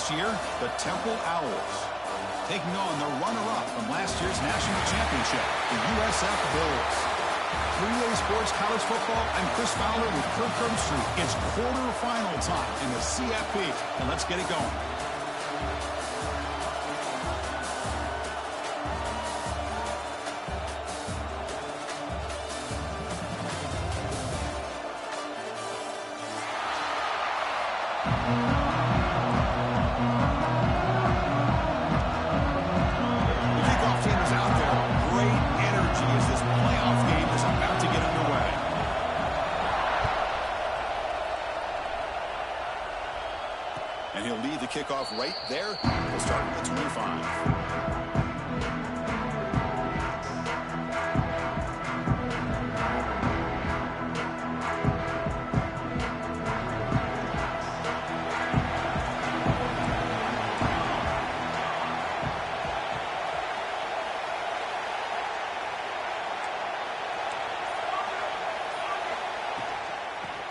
this year, the Temple Owls, taking on the runner-up from last year's national championship, the USF Bulls. 3A Sports College Football, I'm Chris Fowler with Kirk Herbstreit. It's quarterfinal time in the CFP, and let's get it going. And he'll lead the kickoff right there. We'll start at the 25.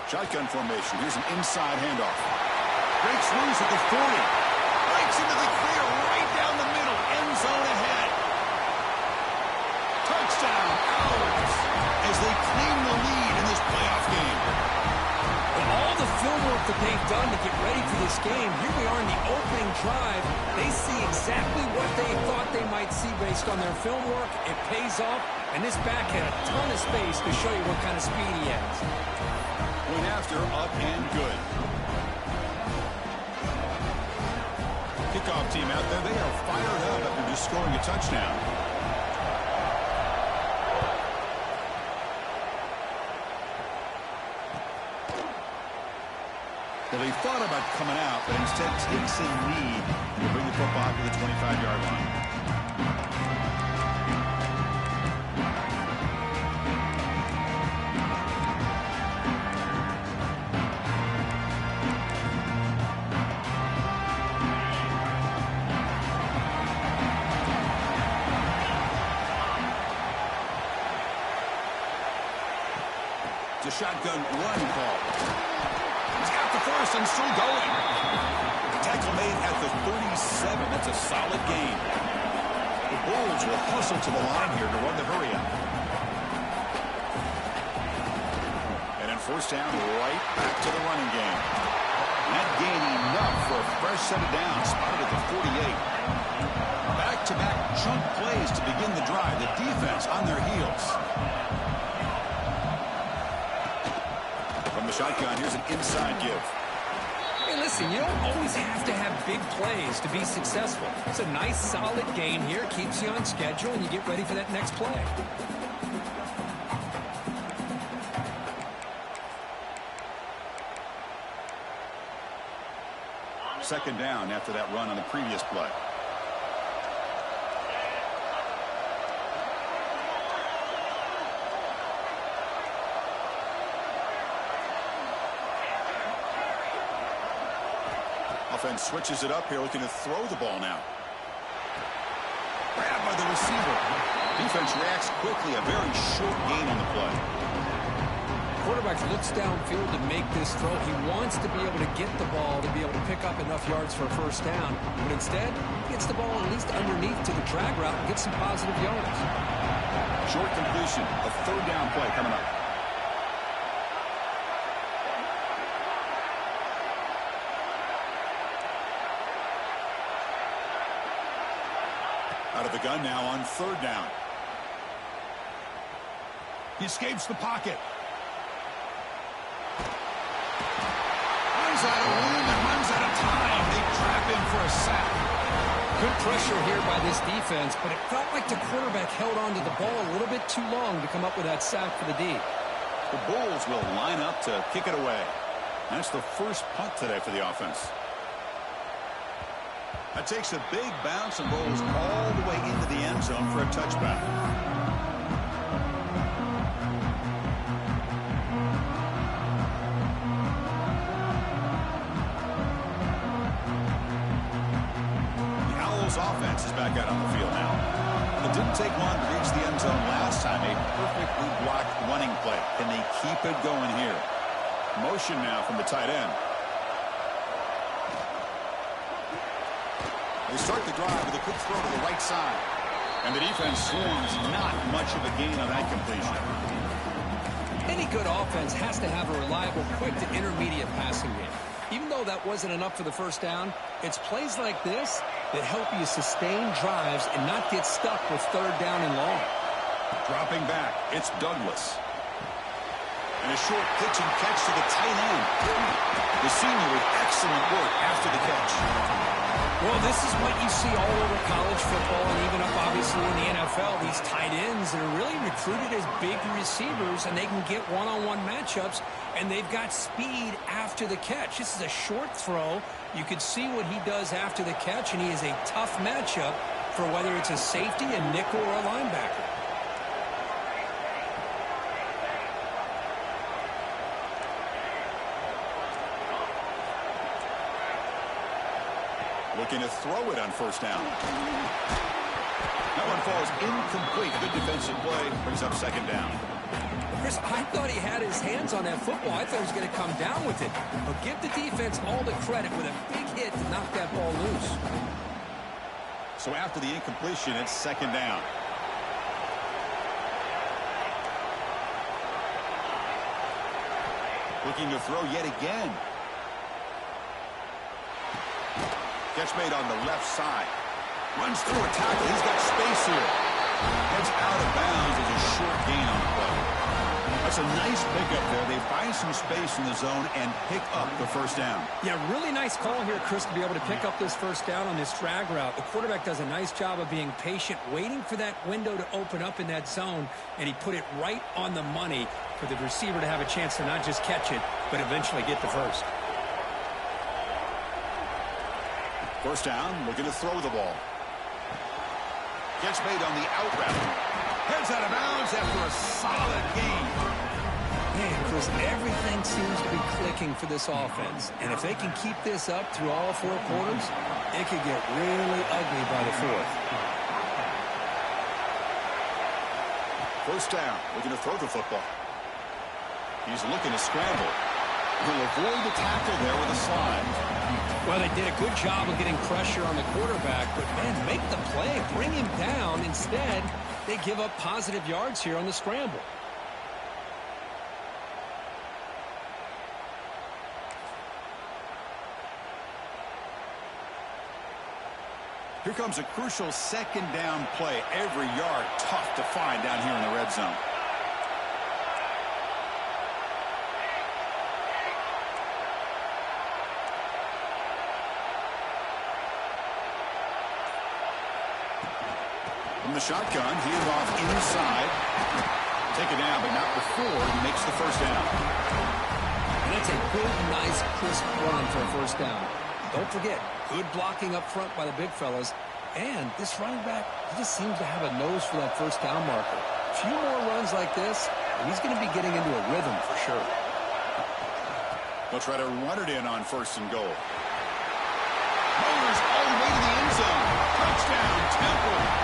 Shotgun formation. Here's an inside handoff. Breaks loose at the 40. Breaks into the clear right down the middle. End zone ahead. Touchdown, Owls, as they claim the lead in this playoff game. Well, all the film work that they've done to get ready for this game, here we are in the opening drive. They see exactly what they thought they might see based on their film work. It pays off, and this back had a ton of space to show you what kind of speed he has. Point after, up and good. Kickoff team out there, they are fired up after just scoring a touchdown. Well, he thought about coming out, but instead takes a knee and will bring the football to the 25-yard line. The shotgun run call. He's got the first and still going. Tackle made at the 37. That's a solid gain. The Bulls will hustle to the line here to run the hurry up. And in first down, right back to the running game. That gain enough for a fresh set of downs. Spotted at the 48. Back-to-back chunk plays to begin the drive. The defense on their heels. The shotgun, here's an inside give. Hey, listen, you don't always have to have big plays to be successful. It's a nice, solid gain here. Keeps you on schedule, and you get ready for that next play. Second down after that run on the previous play. Offense switches it up here, looking to throw the ball now. Grabbed by the receiver. Defense reacts quickly. A very short gain on the play. Quarterback looks downfield to make this throw. He wants to be able to get the ball to be able to pick up enough yards for a first down. But instead, he gets the ball at least underneath to the drag route and gets some positive yards. Short completion. A third down play coming up. Out of the gun now on third down. He escapes the pocket. Runs out of room and runs out of time. They trap him for a sack. Good pressure here by this defense, but it felt like the quarterback held on to the ball a little bit too long to come up with that sack for the D. The Bulls will line up to kick it away. That's the first punt today for the offense. That takes a big bounce and rolls all the way into the end zone for a touchback. The Owls offense is back out on the field now. It didn't take long to reach the end zone last time. A perfectly blocked running play. Can they keep it going here? Motion now from the tight end. They start the drive with a quick throw to the right side. And the defense swarms, not much of a gain on that completion. Any good offense has to have a reliable, quick to intermediate passing game. Even though that wasn't enough for the first down, it's plays like this that help you sustain drives and not get stuck with third down and long. Dropping back, it's Douglas. And a short pitch and catch to the tight end. The senior with excellent work after the catch. Well, this is what you see all over college football and even up, obviously, in the NFL. These tight ends that are really recruited as big receivers, and they can get one-on-one matchups, and they've got speed after the catch. This is a short throw. You can see what he does after the catch, and he is a tough matchup for whether it's a safety, a nickel, or a linebacker. Looking to throw it on first down. That one falls incomplete. Good defensive play. Brings up second down. Chris, I thought he had his hands on that football. I thought he was going to come down with it. But give the defense all the credit with a big hit to knock that ball loose. So after the incompletion, it's second down. Looking to throw yet again. Catch made on the left side. Runs through a tackle. He's got space here. Heads out of bounds as a short gain on the play. That's a nice pickup there. They find some space in the zone and pick up the first down. Yeah, really nice call here, Chris, to be able to pick up this first down on this drag route. The quarterback does a nice job of being patient, waiting for that window to open up in that zone, and he put it right on the money for the receiver to have a chance to not just catch it, but eventually get the first. First down, looking to throw the ball. Catch made on the out route. Heads out of bounds after a solid gain. Man, Chris, everything seems to be clicking for this offense. And if they can keep this up through all four quarters, it could get really ugly by the fourth. First down, looking to throw the football. He's looking to scramble. He'll avoid the tackle there with a slide. Well, they did a good job of getting pressure on the quarterback, but, man, make the play, bring him down. Instead, they give up positive yards here on the scramble. Here comes a crucial second down play. Every yard tough to find down here in the red zone. From the shotgun, he is off inside. Take it down, but not before he makes the first down. And that's a good, nice, crisp run for a first down. Don't forget, good blocking up front by the big fellas. And this running back, he just seems to have a nose for that first down marker. A few more runs like this, and he's going to be getting into a rhythm for sure. They'll try to run it in on first and goal. Motors all the way to the end zone. Touchdown, Temple.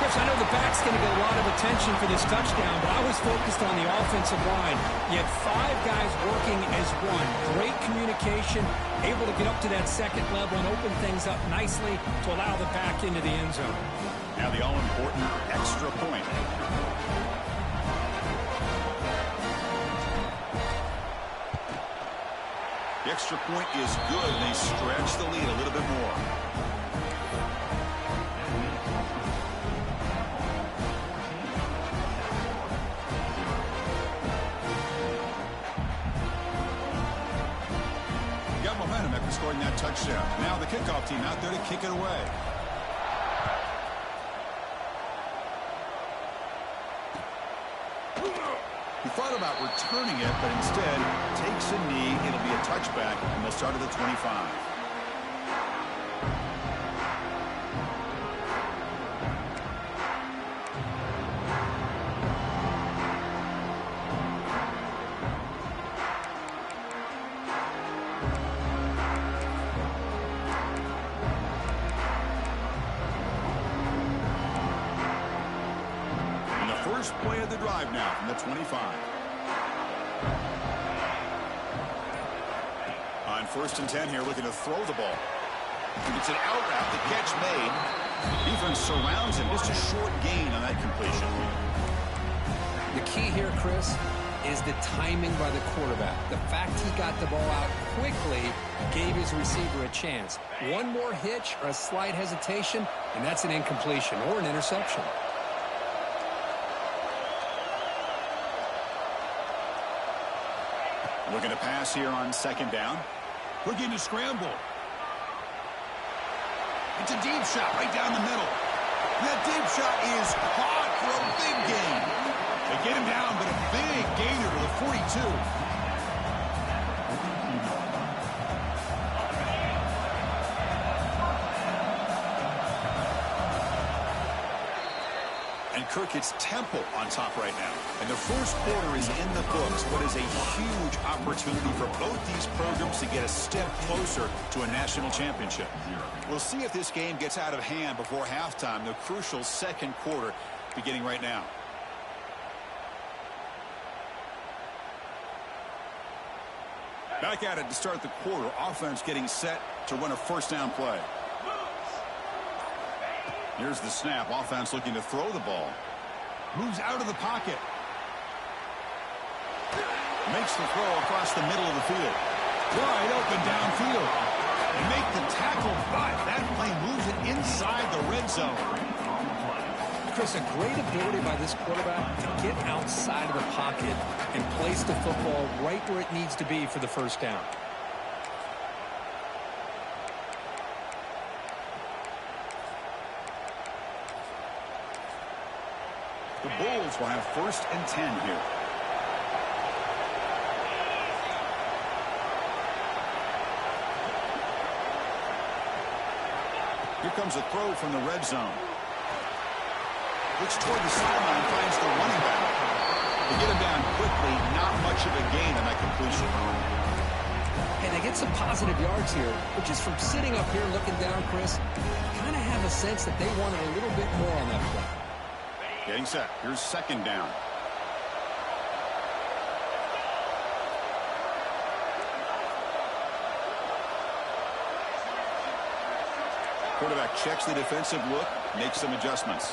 I know the back's going to get a lot of attention for this touchdown, but I was focused on the offensive line. You had five guys working as one. Great communication, able to get up to that second level and open things up nicely to allow the back into the end zone. Now the all-important extra point. The extra point is good, and they stretch the lead a little bit more. Scoring that touchdown. Now the kickoff team out there to kick it away. He thought about returning it, but instead takes a knee. It'll be a touchback, and they'll start at the 25. First play of the drive now from the 25. On first and 10 here, looking to throw the ball. It's an out route. The catch made. Defense surrounds him. Just a short gain on that completion. The key here, Chris, is the timing by the quarterback. The fact he got the ball out quickly gave his receiver a chance. One more hitch or a slight hesitation, and that's an incompletion or an interception. Looking to pass here on second down. Looking to scramble. It's a deep shot right down the middle. That deep shot is caught for a big gain. They get him down, but a big gainer to the 42. And Kirk, it's Temple on top right now. And the first quarter is in the books. What is a huge opportunity for both these programs to get a step closer to a national championship. We'll see if this game gets out of hand before halftime. The crucial second quarter beginning right now. Back at it to start the quarter. Offense getting set to run a first down play. Here's the snap. Offense looking to throw the ball. Moves out of the pocket. Makes the throw across the middle of the field. Wide open downfield. They make the tackle, but that play moves it inside the red zone. Chris, a great ability by this quarterback to get outside of the pocket and place the football right where it needs to be for the first down. The Bulls will have 1st and 10 here. Here comes a throw from the red zone. Looks toward the sideline, finds the running back. They get him down quickly, not much of a gain on that completion. And they get some positive yards here, but just from sitting up here looking down, Chris, kind of have a sense that they wanted a little bit more on that play. Getting set. Here's second down. Quarterback checks the defensive look, makes some adjustments.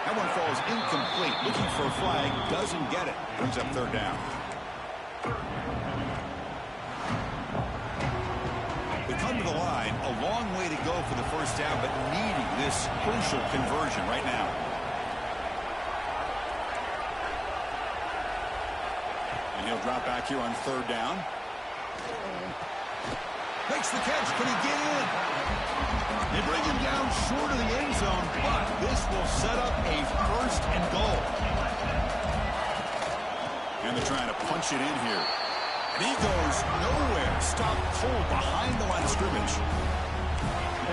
That one falls incomplete. Looking for a flag, doesn't get it. Brings up third down. They come to the line, a long way to go for the first down, but needing this crucial conversion right now. And he'll drop back here on third down. Makes the catch. Can he get in? They bring him down short of the end zone, but this will set up a 1st and goal. And they're trying to punch it in here. And he goes nowhere. Stopped cold behind the line of scrimmage.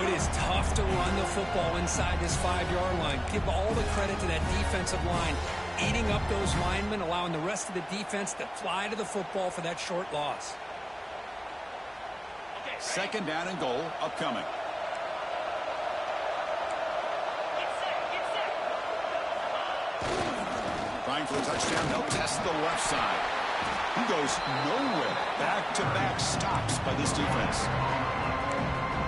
It is tough to run the football inside this 5-yard line. Give all the credit to that defensive line, eating up those linemen, allowing the rest of the defense to fly to the football for that short loss. Second down and goal upcoming. Trying for a touchdown. They'll test the left side. He goes nowhere. Back-to-back stops by this defense.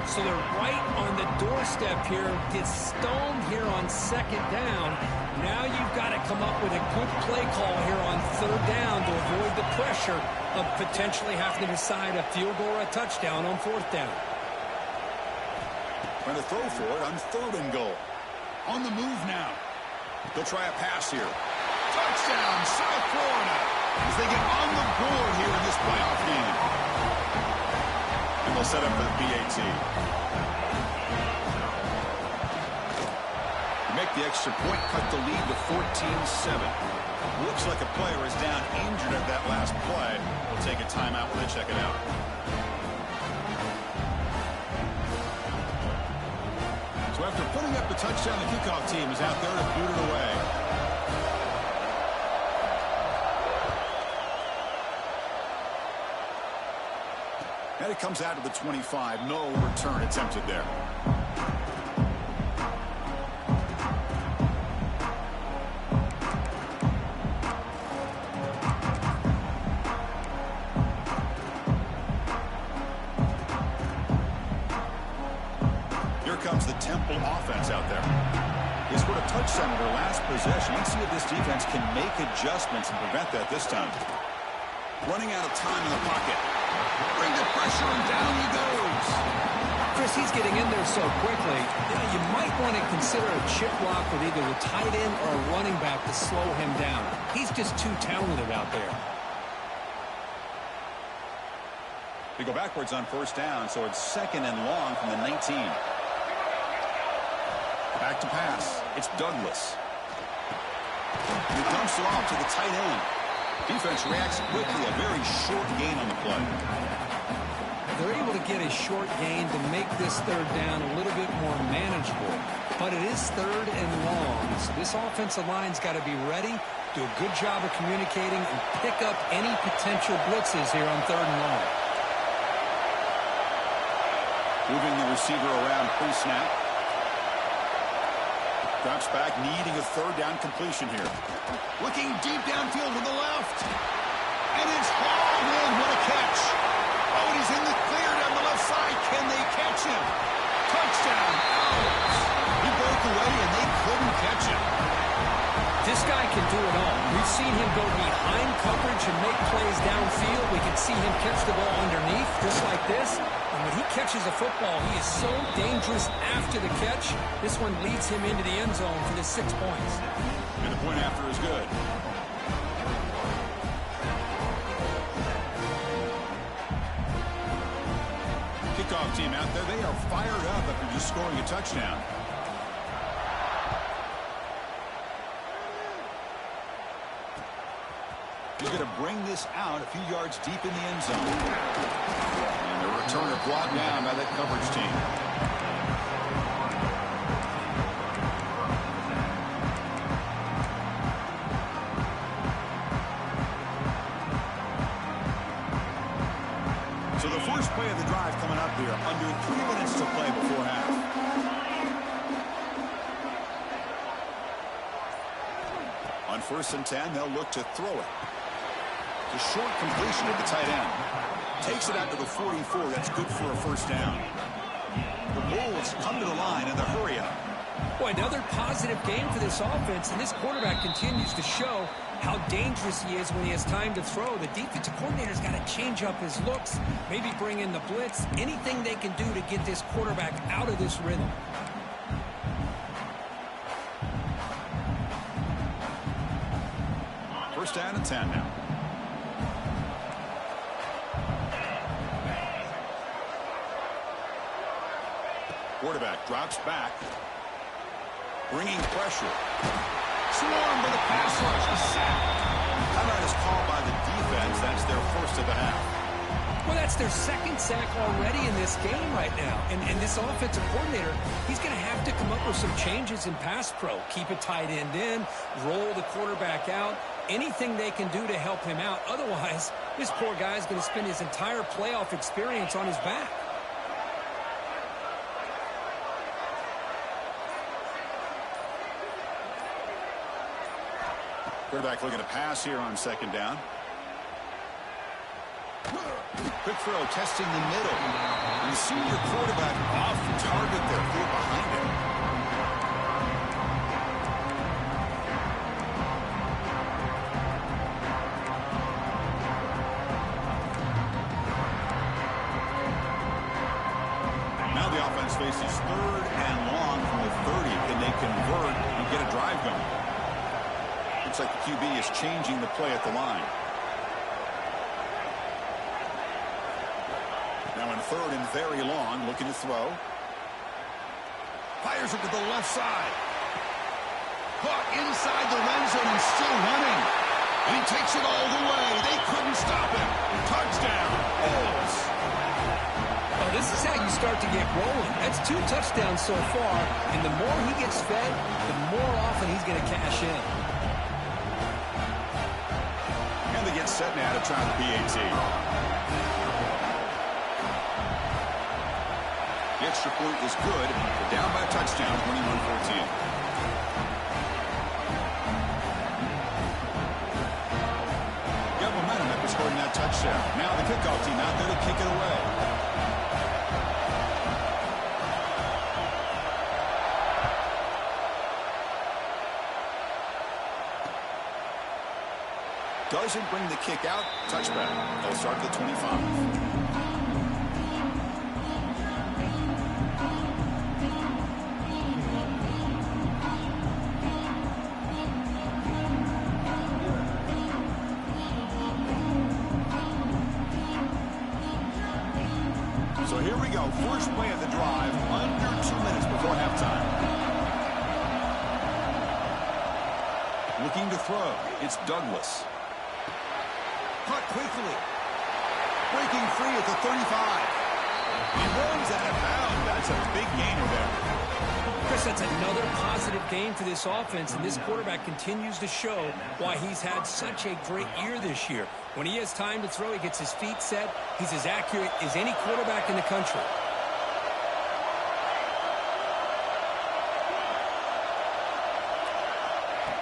So they're right on the doorstep here. Gets stoned here on second down. Now you've got to come up with a good play call here on third down to avoid the pressure of potentially having to decide a field goal or a touchdown on fourth down. Trying to throw for it on third and goal. On the move now. They'll try a pass here. Touchdown, South Florida, as they get on the board here in this playoff game. And they'll set up for the PAT. Make the extra point, cut the lead to 14-7. Looks like a player is down injured at that last play. We'll take a timeout while they check it out. So after putting up the touchdown, the kickoff team is out there to boot it away. And it comes out to the 25. No return attempted there. up-tempo offense out there. They scored a touchdown in their last possession. Let's see if this defense can make adjustments and prevent that this time. Running out of time in the pocket. Bring the pressure, and down he goes. Chris, he's getting in there so quickly. You might want to consider a chip block with either the tight end or a running back to slow him down. He's just too talented out there. They go backwards on first down, so it's 2nd and long from the 19. Back to pass. It's Douglas. He dumps it off to the tight end. Defense reacts quickly. A very short gain on the play. They're able to get a short gain to make this third down a little bit more manageable. But it is 3rd and long. So this offensive line's got to be ready, do a good job of communicating, and pick up any potential blitzes here on 3rd and long. Moving the receiver around pre-snap. Drops back, needing a 3rd down completion here. Looking deep downfield to the left. And it's hauled in. What a catch. Oh, and he's in the clear down the left side. Can they catch him? Touchdown, Owls. He broke away, and they couldn't catch him. This guy can do it all. We've seen him go behind coverage and make plays downfield. We can see him catch the ball underneath, just like this. And when he catches a football, he is so dangerous after the catch. This one leads him into the end zone for the 6 points. And the point after is good. Kickoff team out there, they are fired up after just scoring a touchdown. He's going to bring this out a few yards deep in the end zone. And the returner brought down by that coverage team. So the first play of the drive coming up here. Under 3 minutes to play before half. On 1st and 10, they'll look to throw it. The short completion at the tight end. Takes it out to the 44. That's good for a 1st down. The Bulls come to the line in the hurry-up. Boy, another positive game for this offense, and this quarterback continues to show how dangerous he is when he has time to throw. The defensive coordinator's got to change up his looks, maybe bring in the blitz, anything they can do to get this quarterback out of this rhythm. First down and 10 now. Quarterback drops back. Bringing pressure. Swarmed by the pass rush. A sack. Timeout is called by the defense. That's their 1st of the half. Well, that's their 2nd sack already in this game right now. And this offensive coordinator, he's going to have to come up with some changes in pass pro. Keep a tight end in, roll the quarterback out, anything they can do to help him out. Otherwise, this poor guy is going to spend his entire playoff experience on his back. Quarterback looking to pass here on 2nd down. Quick throw, testing the middle. And the senior quarterback off target there, threw it behind him. Now the offense faces 3rd and long from the 30. Can they convert and get a drive going? Looks like the QB is changing the play at the line. Now in 3rd and very long, looking to throw. Fires it to the left side. Caught inside the red zone and still running. And he takes it all the way. They couldn't stop him. Touchdown, Bulls. Oh, this is how you start to get rolling. That's 2 touchdowns so far. And the more he gets fed, the more often he's going to cash in. And they get set now to try the PAT. The extra point is good. They're down by a touchdown, 21-14. Got momentum after scoring that touchdown. Now the kickoff team out there to kick it away. doesn't bring the kick out. Touchback. They'll start at the 25. So here we go. First play of the drive, under 2 minutes before halftime. Looking to throw. It's Douglas. Caught quickly. Breaking free at the 35. He runs out of bounds. That's a big gainer there. Chris, that's another positive game for this offense, and this quarterback continues to show why he's had such a great year this year. When he has time to throw, he gets his feet set. He's as accurate as any quarterback in the country.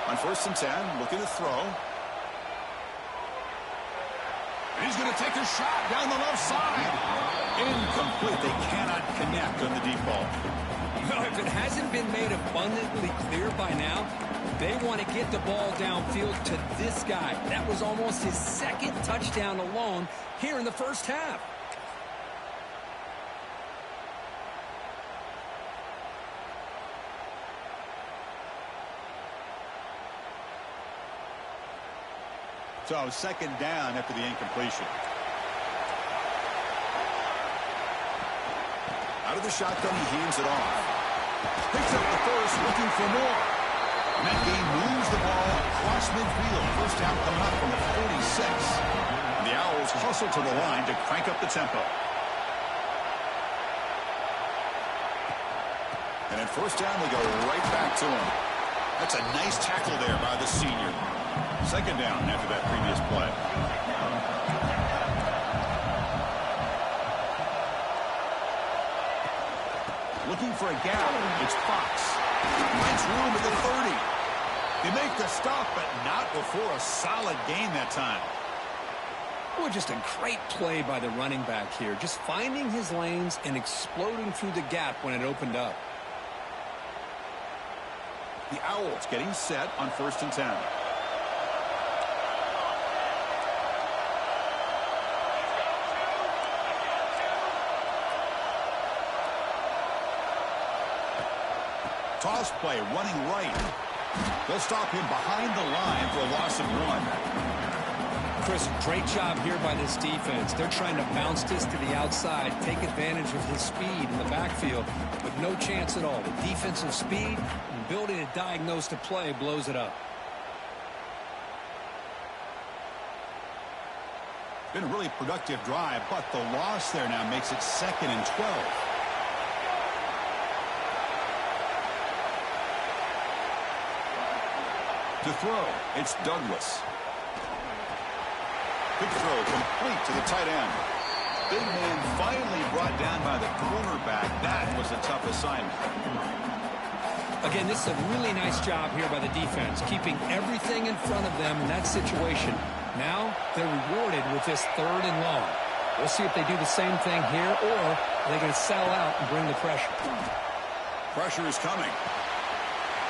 On 1st and 10, looking to throw. And he's going to take a shot down the left side. Incomplete. They cannot connect on the deep ball. Well, if it hasn't been made abundantly clear by now, they want to get the ball downfield to this guy. That was almost his second touchdown alone here in the first half. So 2nd down after the incompletion. Out of the shotgun, he hands it off. Picks up the first, looking for more. And that game moves the ball across midfield. First down coming up from the 46. The Owls hustle to the line to crank up the tempo. And at 1st down, they go right back to him. That's a nice tackle there by the senior. 2nd down after that previous play. Looking for a gap. It's Fox. Finds room at the 30. They make the stop, but not before a solid gain that time. Well, just a great play by the running back here. Just finding his lanes and exploding through the gap when it opened up. The Owls getting set on 1st and 10. Toss play, running right. They'll stop him behind the line for a loss of 1. Chris, great job here by this defense. They're trying to bounce this to the outside, take advantage of his speed in the backfield, but no chance at all. The defensive speed and ability to diagnose the play blows it up. Been a really productive drive, but the loss there now makes it 2nd and 12. To throw, it's Douglas. Quick throw complete to the tight end. Big man finally brought down by the cornerback. That was a tough assignment. Again, this is a really nice job here by the defense, keeping everything in front of them in that situation. Now they're rewarded with this 3rd and long. We'll see if they do the same thing here, or are they going to settle out and bring the pressure. Pressure is coming.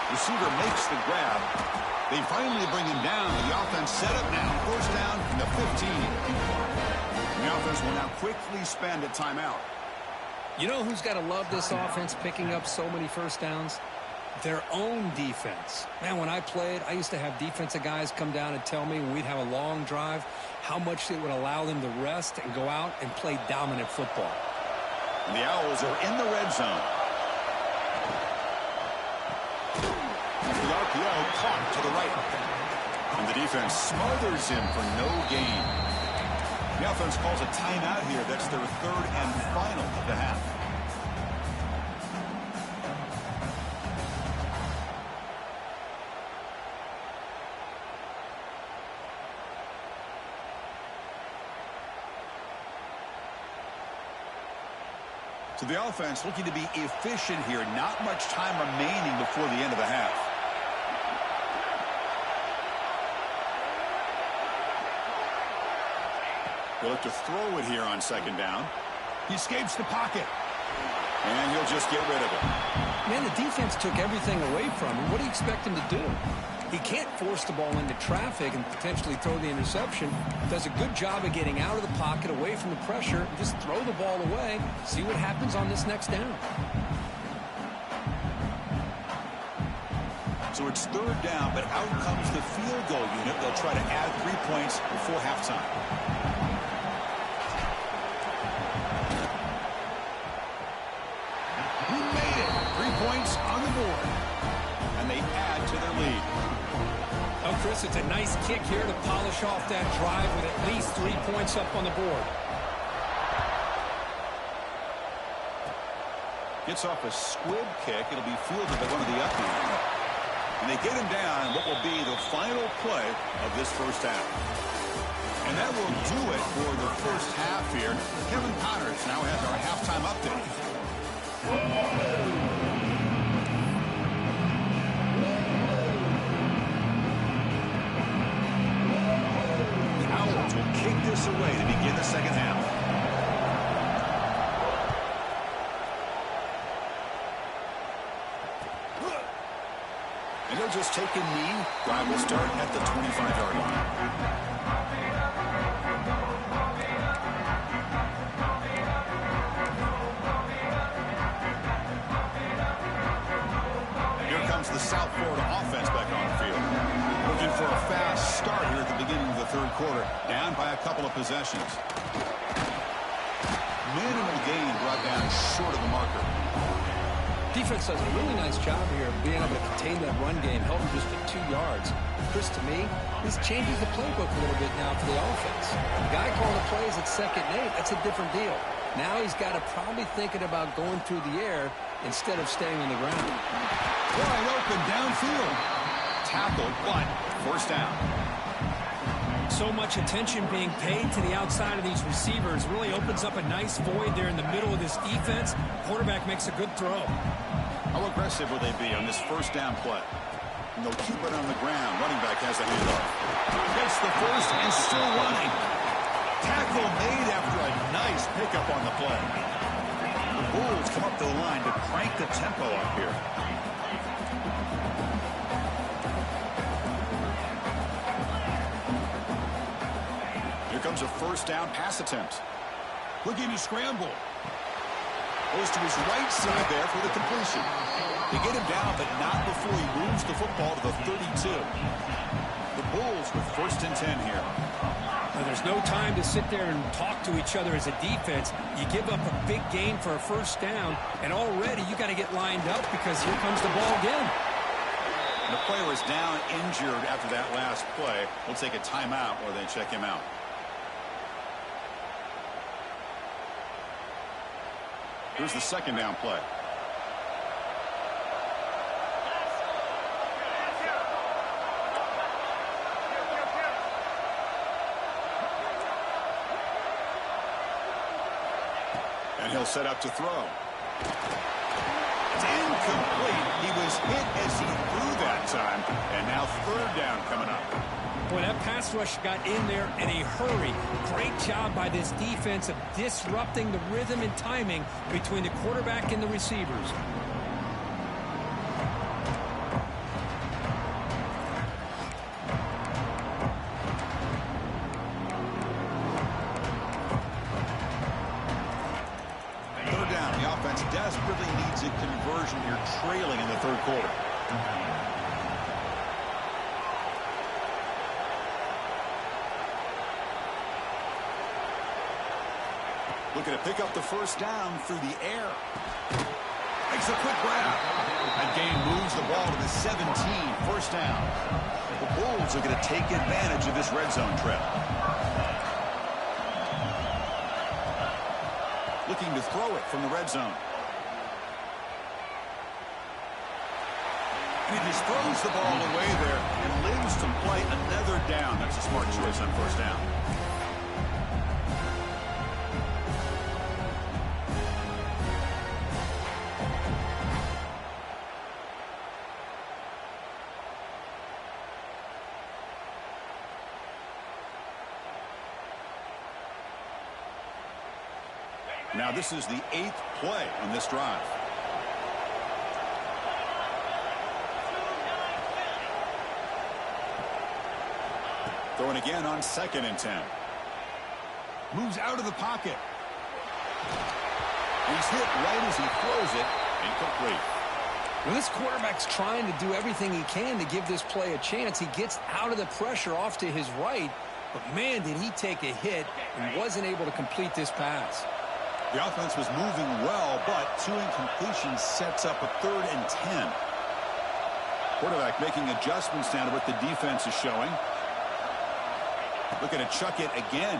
Receiver makes the grab. They finally bring him down. The offense set up now. 1st down from the 15. And the offense will now quickly spend a timeout. You know who's got to love this offense picking up so many 1st downs? Their own defense. Man, when I played, I used to have defensive guys come down and tell me when we'd have a long drive how much it would allow them to rest and go out and play dominant football. And the Owls are in the red zone. The RPO caught to the right. And the defense smothers him for no gain. The offense calls a timeout here. That's their 3rd and final of the half. So the offense looking to be efficient here. Not much time remaining before the end of the half. They look to throw it here on 2nd down. He escapes the pocket. And he'll just get rid of it. Man, the defense took everything away from him. What do you expect him to do? He can't force the ball into traffic and potentially throw the interception. Does a good job of getting out of the pocket, away from the pressure, and just throw the ball away. See what happens on this next down. So it's third down, but out comes the field goal unit. They'll try to add 3 points before halftime. He made it. 3 points on the board. And they add to their lead. Oh, Chris, it's a nice kick here to polish off that drive with at least 3 points up on the board. Gets off a squib kick. It'll be fielded by one of the up men. And they get him down in what will be the final play of this first half. And that will do it for the first half here. Kevin Connors now has our halftime update. The Owls will kick this away to begin the second half. And he'll just take a knee. Drive will start at the 25-yard line. The South Florida offense back on the field. Looking for a fast start here at the beginning of the third quarter. Down by a couple of possessions. Minimal gain brought down short of the marker. Defense does a really nice job here of being able to contain that run game, held him just at 2 yards. Chris, to me, this changes the playbook a little bit now for the offense. The guy calling the plays at 2nd and 8, that's a different deal. Now he's got to probably thinking about going through the air instead of staying on the ground. Wide open downfield. Tackled, but first down. So much attention being paid to the outside of these receivers. Really opens up a nice void there in the middle of this defense. Quarterback makes a good throw. How aggressive will they be on this first down play? And they'll keep it on the ground. Running back has the handoff. Gets the first and still running. Tackle made after a nice pickup on the play. The Bulls come up to the line to crank the tempo up here. Here comes a first down pass attempt. Looking to scramble. Goes to his right side there for the completion. They get him down, but not before he moves the football to the 32. The Bulls with 1st and 10 here. Now, there's no time to sit there and talk to each other as a defense. You give up a big gain for a first down, and already you got to get lined up because here comes the ball again. The player is down injured after that last play. We'll take a timeout while they check him out. Here's the second down play. And he'll set up to throw. It's incomplete. He was hit as he threw that time. And now third down coming up. Boy, that pass rush got in there in a hurry. Great job by this defense of disrupting the rhythm and timing between the quarterback and the receivers. Third down. The offense desperately needs a conversion here, trailing in the third quarter. Looking to pick up the first down through the air. Makes a quick grab. That gain moves the ball to the 17. First down. The Bulls are going to take advantage of this red zone trip. Looking to throw it from the red zone. And he just throws the ball away there and lives to play another down. That's a smart choice on first down. Now this is the 8th play on this drive. Throwing again on 2nd and 10. Moves out of the pocket. He's hit right as he throws it. Incomplete. When this quarterback's trying to do everything he can to give this play a chance, he gets out of the pressure off to his right. But, man, did he take a hit and wasn't able to complete this pass. The offense was moving well, but 2 incompletions sets up a 3rd and 10. Quarterback making adjustments down to what the defense is showing. Looking to chuck it again.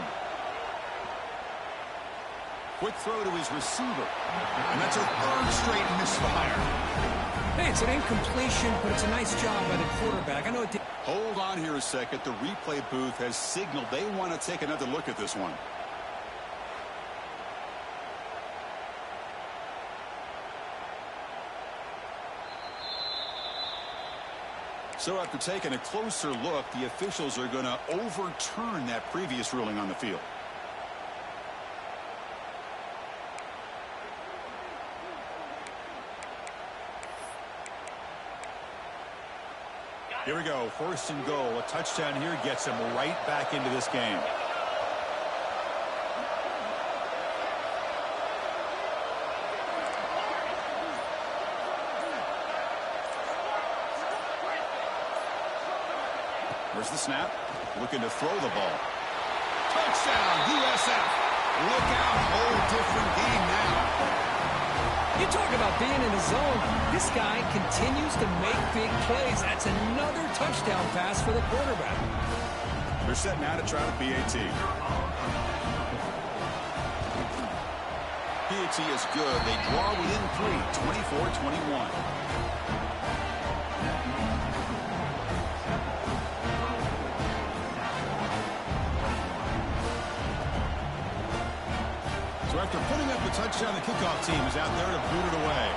Quick throw to his receiver. And that's a 3rd straight misfire. Hey, it's an incompletion, but it's a nice job by the quarterback. I know it did. Hold on here a second. The replay booth has signaled they want to take another look at this one. So after taking a closer look, the officials are going to overturn that previous ruling on the field. Here we go, 1st and goal. A touchdown here gets him right back into this game. Where's the snap? Looking to throw the ball. Touchdown, USF. Look out, whole different game now. You talk about being in the zone. This guy continues to make big plays. That's another touchdown pass for the quarterback. They're set now to try the PAT. PAT is good. They draw within 3, 24-21. So after putting up the touchdown, the kickoff team is out there to boot it away.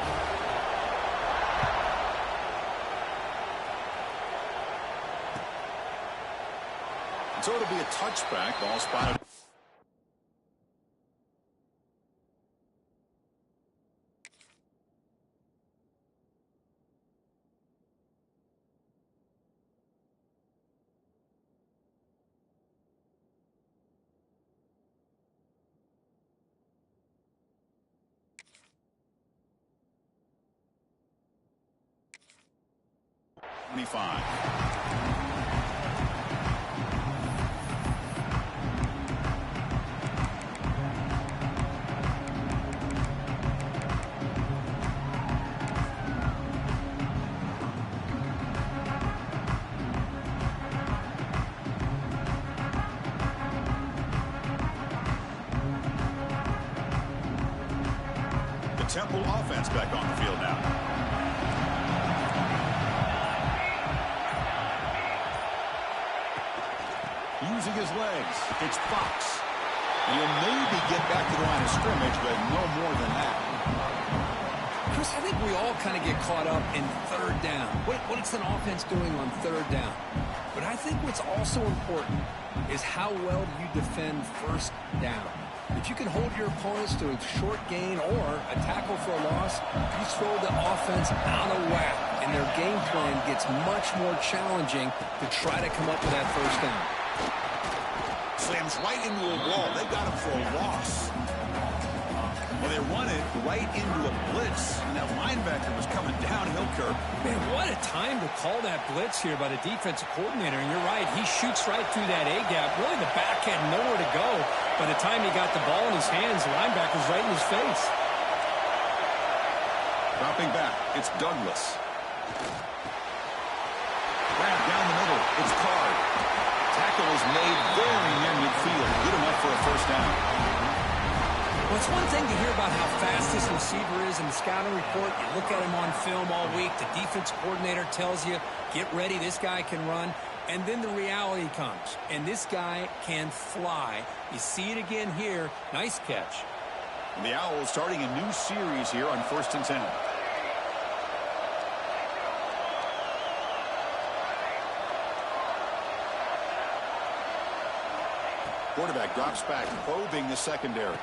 So it'll be a touchback. Ball spotted. Temple offense back on the field now. Using his legs, it's Fox. And he'll maybe get back to the line of scrimmage, but no more than that. Chris, I think we all kind of get caught up in 3rd down. What's an offense doing on 3rd down? But I think what's also important is how well you defend 1st down. If you can hold your opponents to a short gain or a tackle for a loss, you throw the offense out of whack, and their game plan gets much more challenging to try to come up with that 1st down. Slams right into a wall. They got him for a loss. Well, they run it right into a blitz, and that linebacker was coming downhill, Kirk. Man, what a time to call that blitz here by the defensive coordinator. And you're right, he shoots right through that A-gap. Really, the back had nowhere to go. By the time he got the ball in his hands, the linebacker's right in his face. Dropping back, it's Douglas. Grab down the middle, it's Card. Tackle is made very near midfield. Good enough for a 1st down. Well, it's one thing to hear about how fast this receiver is in the scouting report. You look at him on film all week. The defense coordinator tells you, get ready, this guy can run. And then the reality comes, and this guy can fly. You see it again here. Nice catch. And the Owls starting a new series here on 1st and 10. Quarterback drops back, probing the secondary.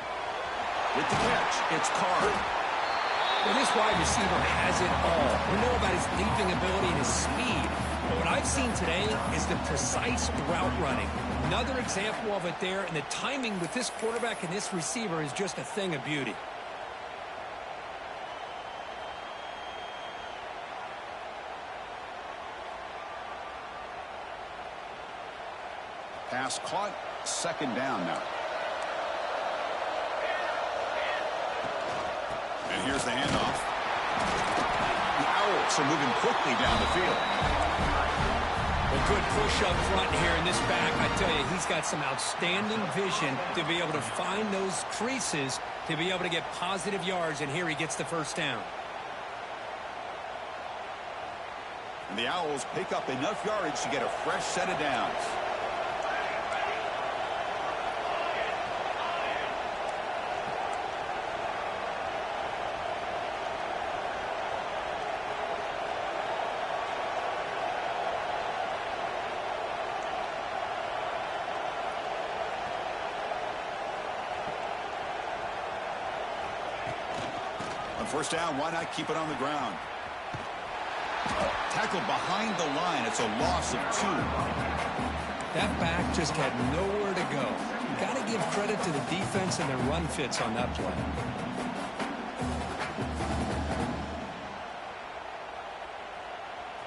With the catch, it's Carr. Well, this wide receiver has it all. We know about his leaping ability and his speed. But what I've seen today is the precise route running. Another example of it there, and the timing with this quarterback and this receiver is just a thing of beauty. Pass caught, second down now. And here's the handoff. The Owls are moving quickly down the field. Well, good push up front here in this back. I tell you, he's got some outstanding vision to be able to find those creases to be able to get positive yards, and here he gets the first down. And the Owls pick up enough yardage to get a fresh set of downs. First down, why not keep it on the ground? Tackled behind the line. It's a loss of 2. That back just had nowhere to go. You got to give credit to the defense and their run fits on that play.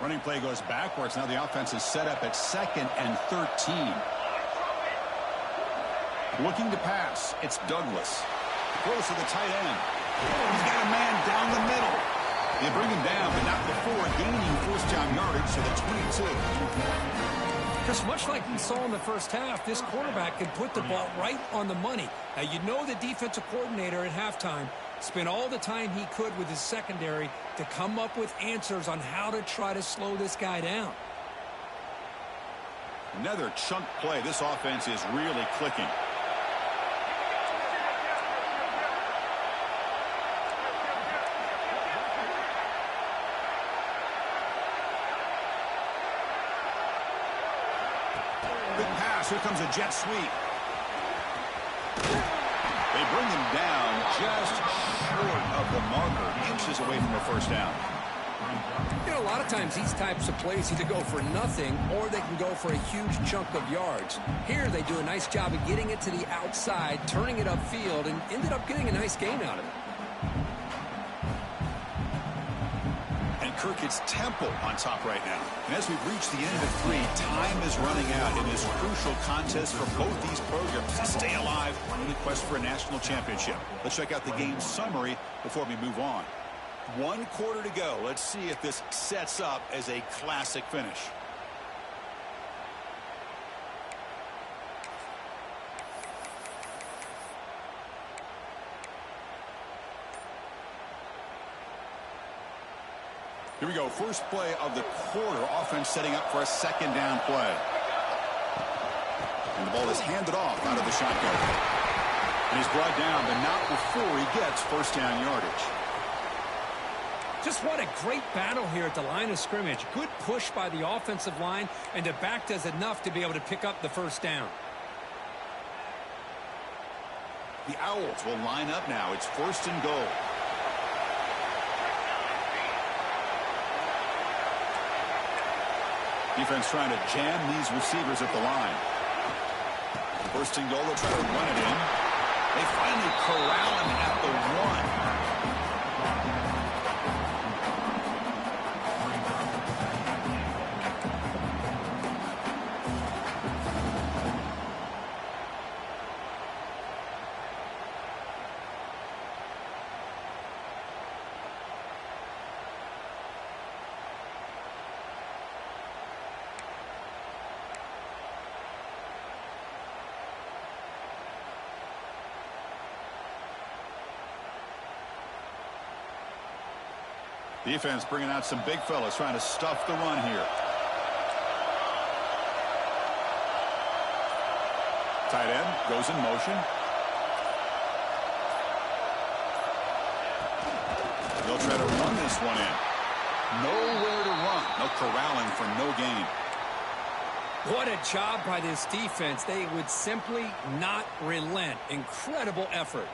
Running play goes backwards. Now the offense is set up at 2nd and 13. Looking to pass. It's Douglas. Close to the tight end. He's got a man down the middle. They bring him down, but not before gaining first down yardage to the 22. Just much like we saw in the first half, this quarterback can put the ball right on the money. Now, you know the defensive coordinator at halftime spent all the time he could with his secondary to come up with answers on how to try to slow this guy down. Another chunk play. This offense is really clicking. Here comes a jet sweep. They bring him down just short of the marker, inches away from a first down. You know, a lot of times these types of plays either go for nothing or they can go for a huge chunk of yards. Here they do a nice job of getting it to the outside, turning it upfield, and ended up getting a nice gain out of it. Kirk, it's Temple on top right now. And as we've reached the end of 3, time is running out in this crucial contest for both these programs to stay alive in the quest for a national championship. Let's check out the game summary before we move on. 1 quarter to go. Let's see if this sets up as a classic finish. Here we go. First play of the quarter. Offense setting up for a second down play. And the ball is handed off out of the shotgun. And he's brought down, but not before he gets first down yardage. Just what a great battle here at the line of scrimmage. Good push by the offensive line, and the back does enough to be able to pick up the first down. The Owls will line up now. It's 1st and goal. Defense trying to jam these receivers at the line. 1st and goal, they'll try to run it in. They finally corral him at the 1. Defense bringing out some big fellas trying to stuff the run here. Tight end goes in motion. They'll try to run this one in. Nowhere to run. No corralling for no gain. What a job by this defense. They would simply not relent. Incredible effort.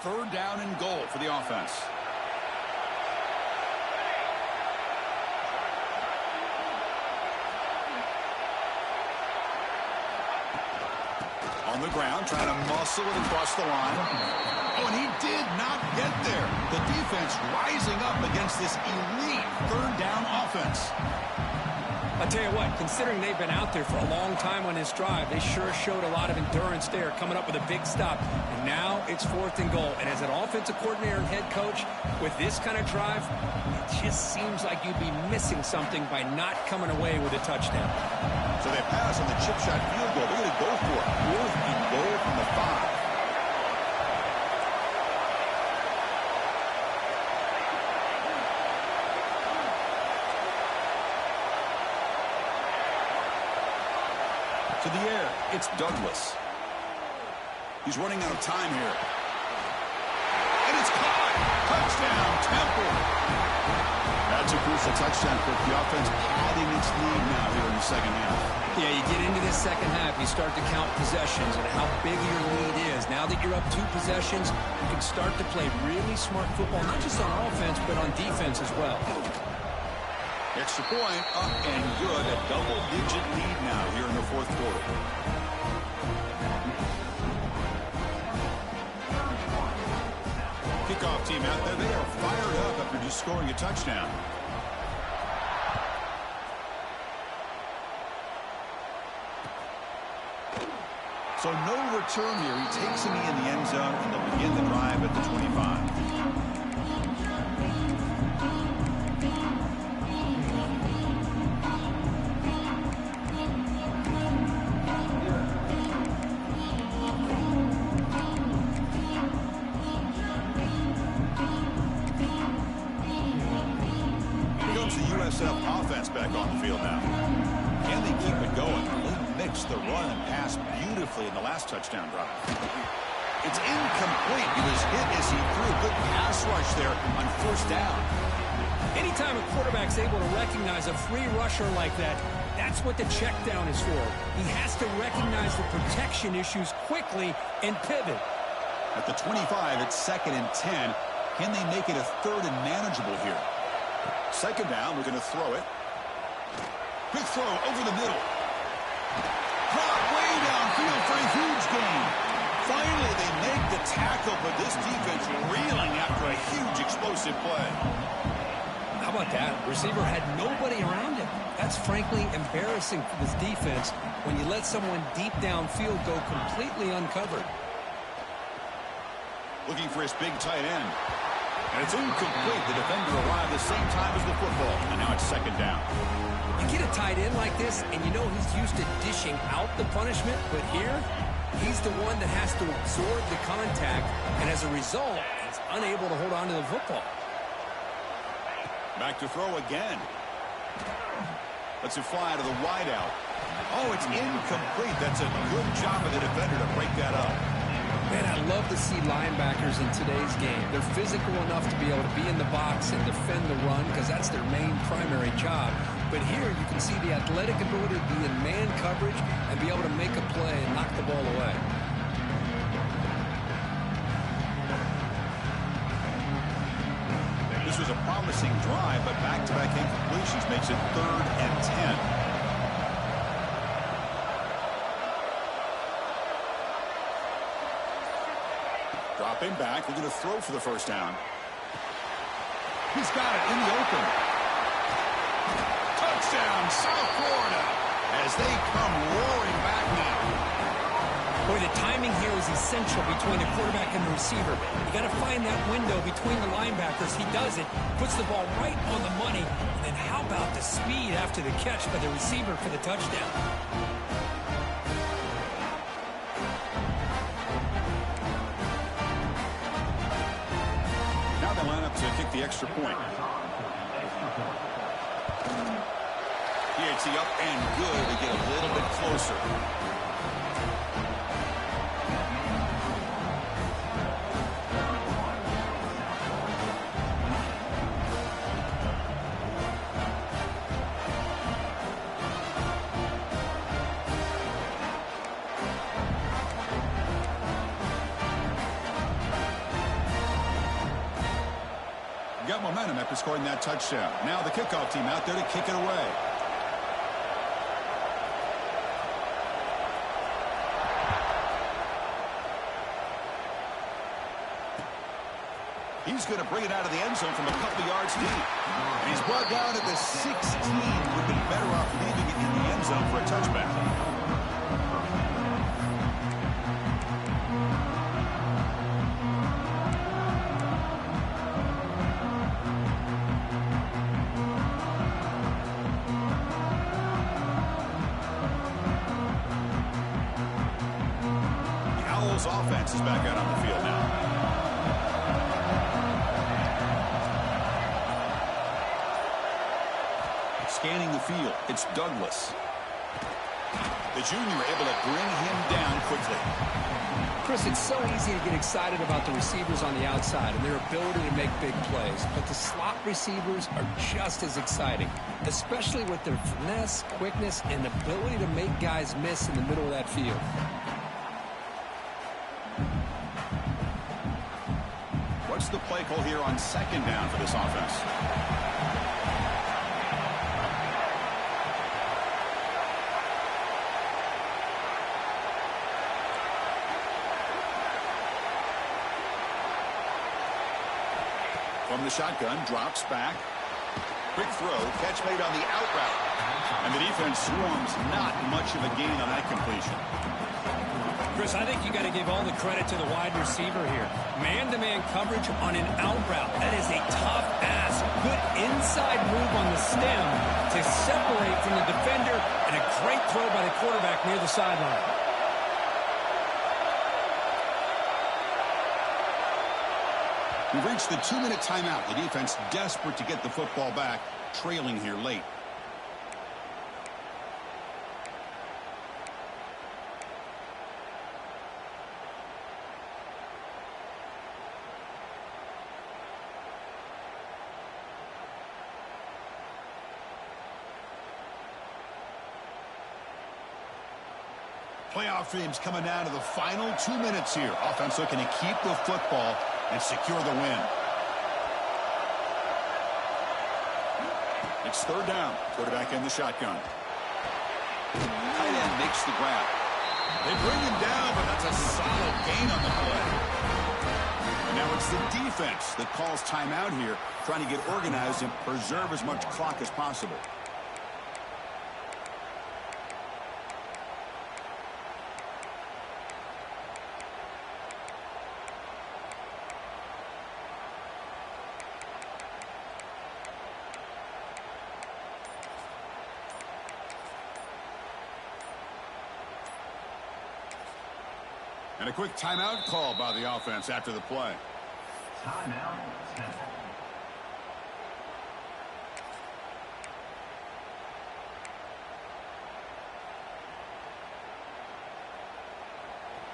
3rd down and goal for the offense. On the ground, trying to muscle it across the line. Oh, and he did not get there. The defense rising up against this elite 3rd down offense. I'll tell you what, considering they've been out there for a long time on this drive, they sure showed a lot of endurance there, coming up with a big stop. And now it's 4th and goal. And as an offensive coordinator and head coach, with this kind of drive, it just seems like you'd be missing something by not coming away with a touchdown. So they pass on the chip shot field goal. They're going to go for it. 4th and goal from the 5. To the air, it's Douglas. He's running out of time here. And it's caught! Touchdown, Temple! That's a crucial touchdown for the offense, padding its lead now here in the 2nd half. Yeah, you get into this 2nd half, you start to count possessions and how big your lead is. Now that you're up 2 possessions, you can start to play really smart football, not just on offense, but on defense as well. Extra point, up and good. A double-digit lead now here in the 4th quarter. Kickoff team out there. They are fired up after just scoring a touchdown. So no return here. He takes a knee in the end zone, and they'll begin the drive at the 25. USF offense back on the field now. Can they keep it going? They mixed the run and pass beautifully in the last touchdown drive. It's incomplete. He was hit as he threw a good pass rush there on 1st down. Anytime a quarterback's able to recognize a free rusher like that, that's what the check down is for. He has to recognize the protection issues quickly and pivot. At the 25, it's 2nd and 10. Can they make it a 3rd and manageable here? 2nd down, we're going to throw it. Quick throw over the middle. Drop way downfield for a huge gain. Finally, they make the tackle, but this defense reeling after a huge explosive play. How about that? Receiver had nobody around him. That's frankly embarrassing for this defense when you let someone deep downfield go completely uncovered. Looking for his big tight end. And it's incomplete. The defender arrived the same time as the football. And now it's 2nd down. You get a tight end like this, and you know he's used to dishing out the punishment. But here, he's the one that has to absorb the contact. And as a result, he's unable to hold on to the football. Back to throw again. Lets it fly to the wideout. Oh, it's incomplete. That's a good job of the defender to break that up. Man, I love to see linebackers in today's game. They're physical enough to be able to be in the box and defend the run because that's their main primary job. But here you can see the athletic ability to be in man coverage and be able to make a play and knock the ball away. This was a promising drive, but back-to-back incompletions makes it 3rd and 10. Dropping back, they're going to throw for the 1st down. He's got it in the open. Touchdown, South Florida, as they come roaring back now. Boy, the timing here is essential between the quarterback and the receiver. You got to find that window between the linebackers. He does it, puts the ball right on the money, and then how about the speed after the catch by the receiver for the touchdown? To kick the extra point. PHC up and good to get a little bit closer. got momentum after scoring that touchdown. Now the kickoff team out there to kick it away. He's going to bring it out of the end zone from a couple yards deep. And he's brought down at the 16. Would have been better off leaving it in the end zone for a touchback. The Owls offense is back out on the field now. Scanning the field, it's Douglas. The junior able to bring him down quickly. Chris, it's so easy to get excited about the receivers on the outside and their ability to make big plays, but the slot receivers are just as exciting, especially with their finesse, quickness, and ability to make guys miss in the middle of that field. What's the play call here on second down for this offense? From the shotgun, drops back. Quick throw, catch made on the out route. And the defense swarms, not much of a gain on that completion. Chris, I think you got to give all the credit to the wide receiver here. Man-to-man coverage on an out route. That is a tough ask. Good inside move on the stem to separate from the defender, and a great throw by the quarterback near the sideline. We've reached the 2-minute timeout. The defense desperate to get the football back, trailing here late. Playoff dreams coming down to the final 2 minutes here. Offense looking to keep the football and secure the win. It's third down. Quarterback in the shotgun. Tight end makes the grab. They bring him down, but that's a solid gain on the play. And now it's the defense that calls timeout here, trying to get organized and preserve as much clock as possible. And a quick timeout call by the offense after the play. Timeout.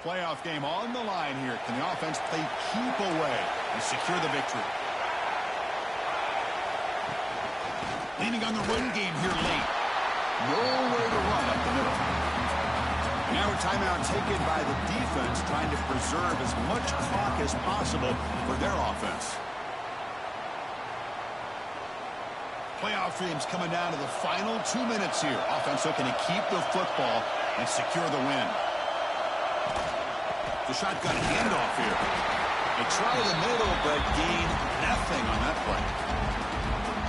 Playoff game on the line here. Can the offense play keep away and secure the victory? Leaning on the run game here late. Nowhere to run up the middle. Now a timeout taken by the defense, trying to preserve as much clock as possible for their offense. Playoff dreams coming down to the final 2 minutes here. Offense looking to keep the football and secure the win. The shotgun handoff here. They try the middle, but gain nothing on that play.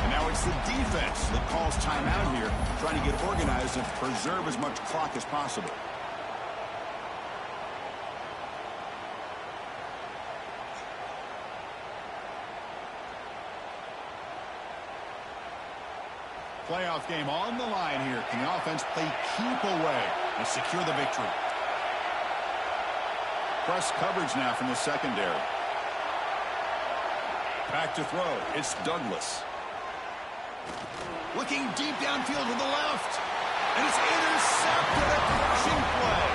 And now it's the defense that calls timeout here, trying to get organized and preserve as much clock as possible. Playoff game on the line here. Can the offense play keep away and secure the victory? Press coverage now from the secondary. Back to throw. It's Douglas. Looking deep downfield to the left. And it's intercepted. A crushing play.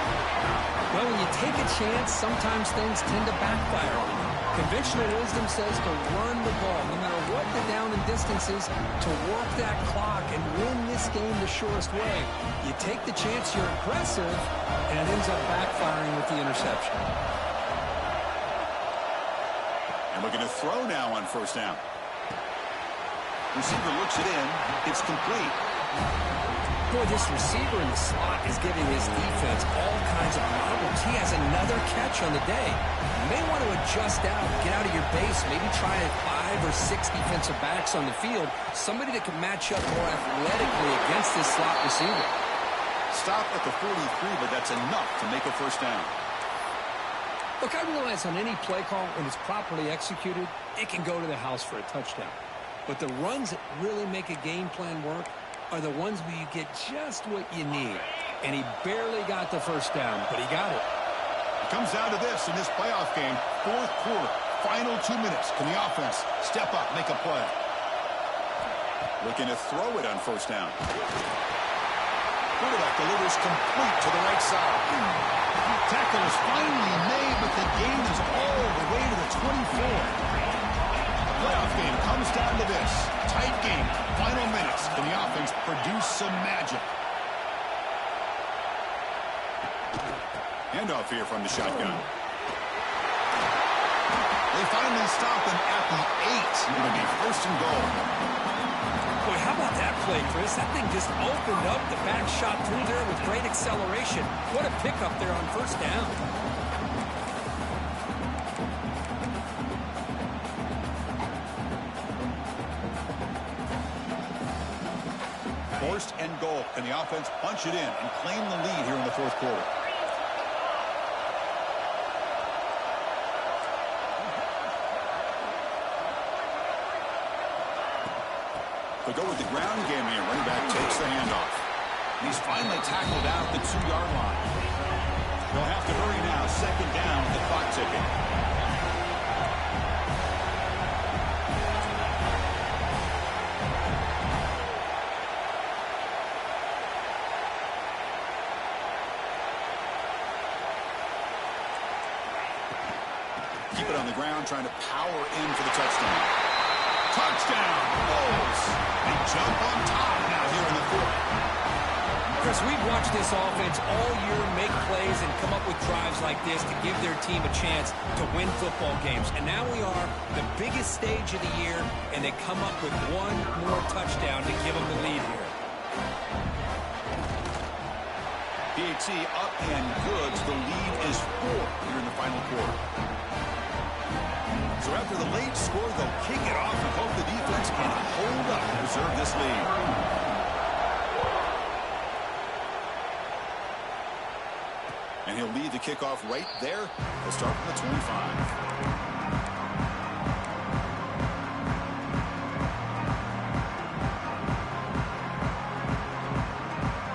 Well, when you take a chance, sometimes things tend to backfire on you. Conventional wisdom says to run the ball, no matter what the down and distance is, to work that clock and win this game the shortest way. You take the chance, you're aggressive, and it ends up backfiring with the interception. And looking to throw now on first down. Receiver looks it in. It's complete. Boy, this receiver in the slot is giving his defense all kinds of problems. He has another catch on the day. You may want to adjust out, get out of your base, maybe try 5 or 6 defensive backs on the field, somebody that can match up more athletically against this slot receiver. Stop at the 43, but that's enough to make a first down. Look, I realize on any play call, when it's properly executed, it can go to the house for a touchdown. But the runs that really make a game plan work are the ones where you get just what you need. And he barely got the first down, but he got it. It comes down to this in this playoff game. Fourth quarter, final 2 minutes. Can the offense step up, make a play? Looking to throw it on first down. Quarterback delivers complete to the right side. Tackle is finally made, but the game is all the way to the 24. Playoff game comes down to this. Tight game, final minutes. Can the offense produce some magic? Handoff here from the shotgun. They finally stop him at the 8. It'll be first and goal. Boy, how about that play, Chris? That thing just opened up. The back shot through there with great acceleration. What a pickup there on first down. First and goal. Can the offense punch it in and claim the lead here in the fourth quarter? They go with the ground game here. Running back takes the handoff. He's finally tackled out at the 2-yard line. They'll have to hurry now. Second down with the clock ticking. Keep it on the ground, trying to power in for the touchdown. Touchdown! Bulls! They jump on top now here in the fourth. Chris, we've watched this offense all year make plays and come up with drives like this to give their team a chance to win football games. And now we are the biggest stage of the year, and they come up with one more touchdown to give them the lead here. PAT up and good. The lead is 4 here in the final quarter. So after the late score, they'll kick it off and hope the defense can hold up and preserve this lead. And he'll lead the kickoff right there. They'll start from the 25.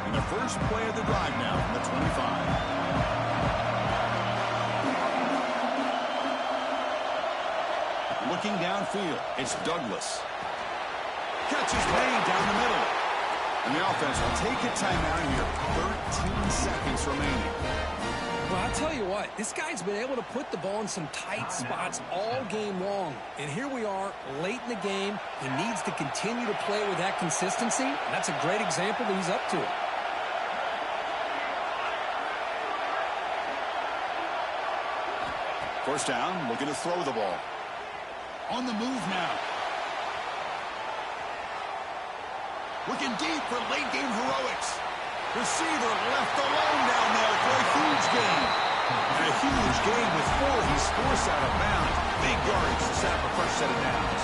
And the first play of the drive now from the 25. Looking downfield, it's Douglas. Catch is made down the middle. And the offense will take a timeout here. 13 seconds remaining. Well, I'll tell you what, this guy's been able to put the ball in some tight spots all game long. And here we are, late in the game. He needs to continue to play with that consistency. That's a great example that he's up to it. First down, looking to throw the ball. On the move now. Looking deep for late-game heroics. Receiver left alone down there for a huge gain. And a huge gain with 4. He's forced out of bounds. Big yardage to set up a fresh set of downs.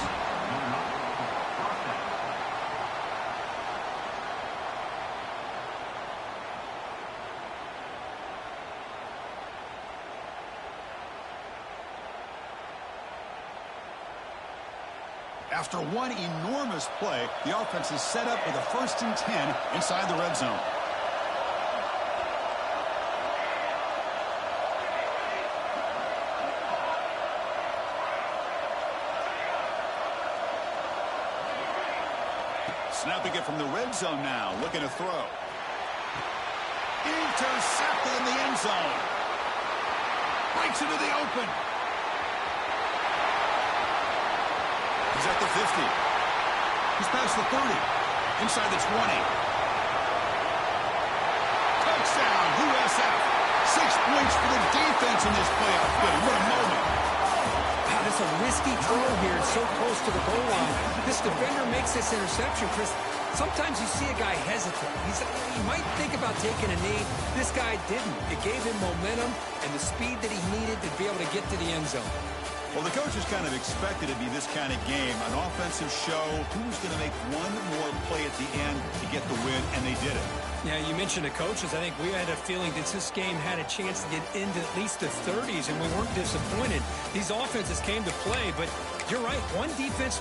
After one enormous play, the offense is set up with a 1st and 10 inside the red zone. Snapping it from the red zone now, looking to throw. Intercepted in the end zone. Breaks into the open. He's at the 50. He's past the 30. Inside the 20. Touchdown, USF. 6 points for the defense in this playoff game. What a moment. Wow, That's a risky throw here, so close to the goal line. This defender makes this interception, Chris. Sometimes you see a guy hesitate. He might think about taking a knee. This guy didn't. It gave him momentum and the speed that he needed to be able to get to the end zone. Well, the coaches kind of expected it to be this kind of game, an offensive show. Who's going to make one more play at the end to get the win, and they did it. Yeah, you mentioned the coaches. I think we had a feeling that this game had a chance to get into at least the 30s, and we weren't disappointed. These offenses came to play, but you're right. One defense